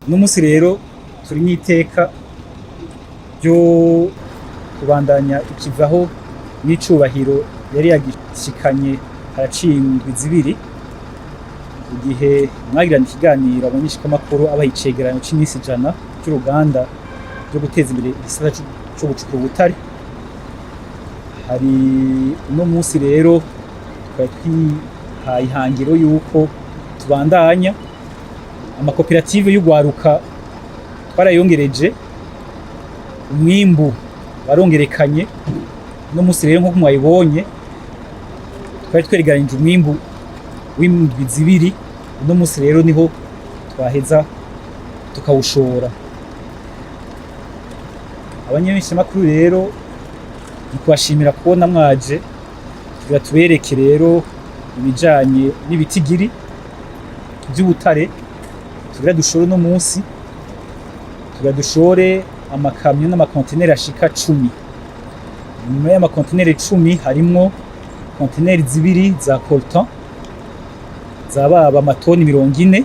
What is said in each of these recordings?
Uno musi rero turi n'iteka ryo kubandanya ikivaho n'icubahiro yari yagishikanye haraciye indwi zibiri, igihe mwagirana ikiganiro abanyeshamakuru abaha icegeranyo c'imisi 100 c'uruganda rwo guteza imbere igisata co gucukura ubutare. Hari uno musi rero twari twihaye ihangiro yuko tubandanya amakoperative y'ugwaruka twarayongereje, umwimbu warongerekanye. Uno musi rero nko mwayibonye twari twereganije umwimbu w'indwi zibiri, uno musi rero niho twaheza tukawushora. Abanyeshamakuru rero ni kubashimira kubona mwaje kugira tubereke rero ibijanye n'ibitigiri vy'ubutare tugira dushore uno musi. Tugira dushore amakamyo n'amakontineri ashika 10. Nyuma y'amakontineri 10 harimwo kontineri zibiri za coltan zababa amatoni 40,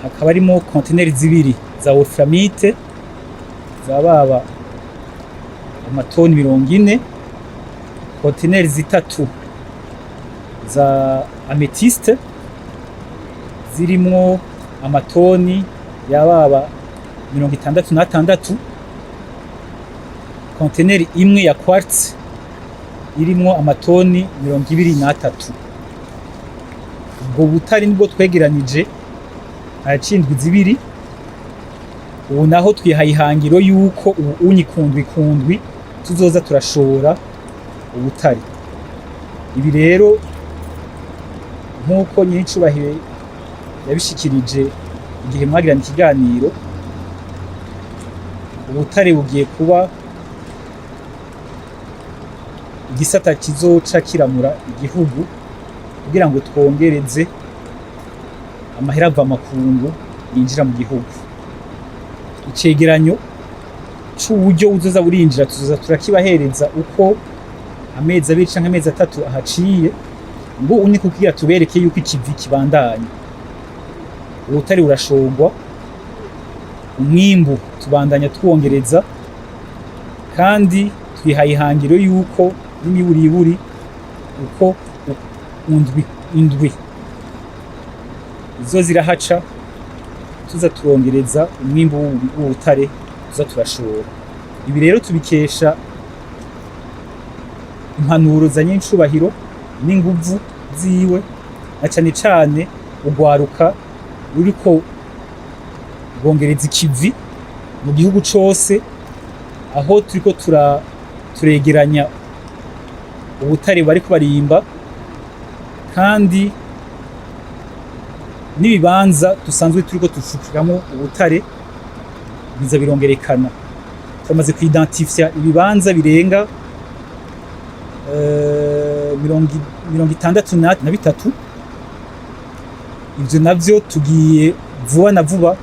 hakaba harimo kontineri zibiri za wolframite zababa amatoni 40, kontineri zitatu za amethyste zirimwo amatoni yababa 66, kontineri imwe ya quartz irimwo amatoni 23. Ubwo butari nibwo twegeranije haracindwi zibiri. Ubu naho twihaye ihangiro yuko ubu unyikundwi tuzoza turashora ubutare. Ibi rero nkuko nyiricubahiro yabishikirije igihe mwagirana ikiganiro, ubutare bugiye kuba igisata kizoca kiramura igihugu kugira ngo twongereze amahera ava makungu yinjira mu gihugu. Icegeranyo c'uburyo uzoza burinjira tuzoza turakibahereza uko amezi 2 canke amezi 3 ahaciye, ngo unye kugira tubereke yuko ikivi kibandanya. Ubutare burashorwa, umwimbu tubandanya twongereza, kandi twihaye ihangiro yuko n'imiburiburi uko indwi izo zirahaca tuza turongereza umwimbu w'ubutare tuza turashora. Ibi rero tubikesha impanuro za nyincubahiro n'inguvu ziwe, na cane cane ugwaruka ruriko rwongereza ikivi mu gihugu cose, aho turiko turegeranya ubutare bariko barimba, kandi n'ibibanza dusanzwe turiko ducukiramo ubutare biza birongerekana. Twamaze kwidentifya ibibanza birenga 63. Ivyo navyo tugiye vuba na vuba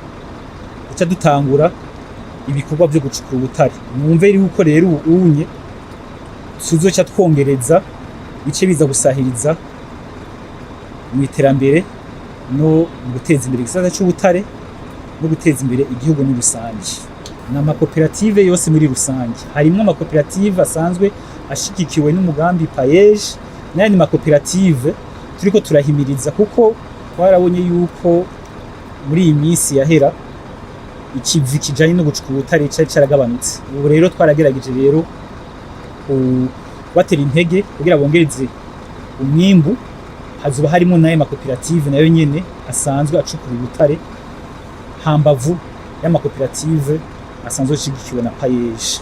guca dutangura ibikorwa vyo gucukura ubutare. Mwumve yuko rero ubunye tuzoca twongereza bice biza gusahiriza mu iterambere no mu guteza imbere igisata c'ubutare no guteza imbere igihugu muri rusange. N'amakoperative yose muri rusange, harimwo amakoperative asanzwe ashigikiwe n'umugambi payeje, n'ayandi makoperative turiko turahimiriza, kuko twarabonye yuko muri iyi minsi yahera ikivi kijanye no gucukura ubutare cari caragabanutse. Ubu rero twaragerageje rero kubatera intege kugira bongereze umwimbu. Hazoba harimo naye makoperative nayo nyene asanzwe acukura ubutare hambavu y'amakoperative asanzwe ashigikiwe na payeje.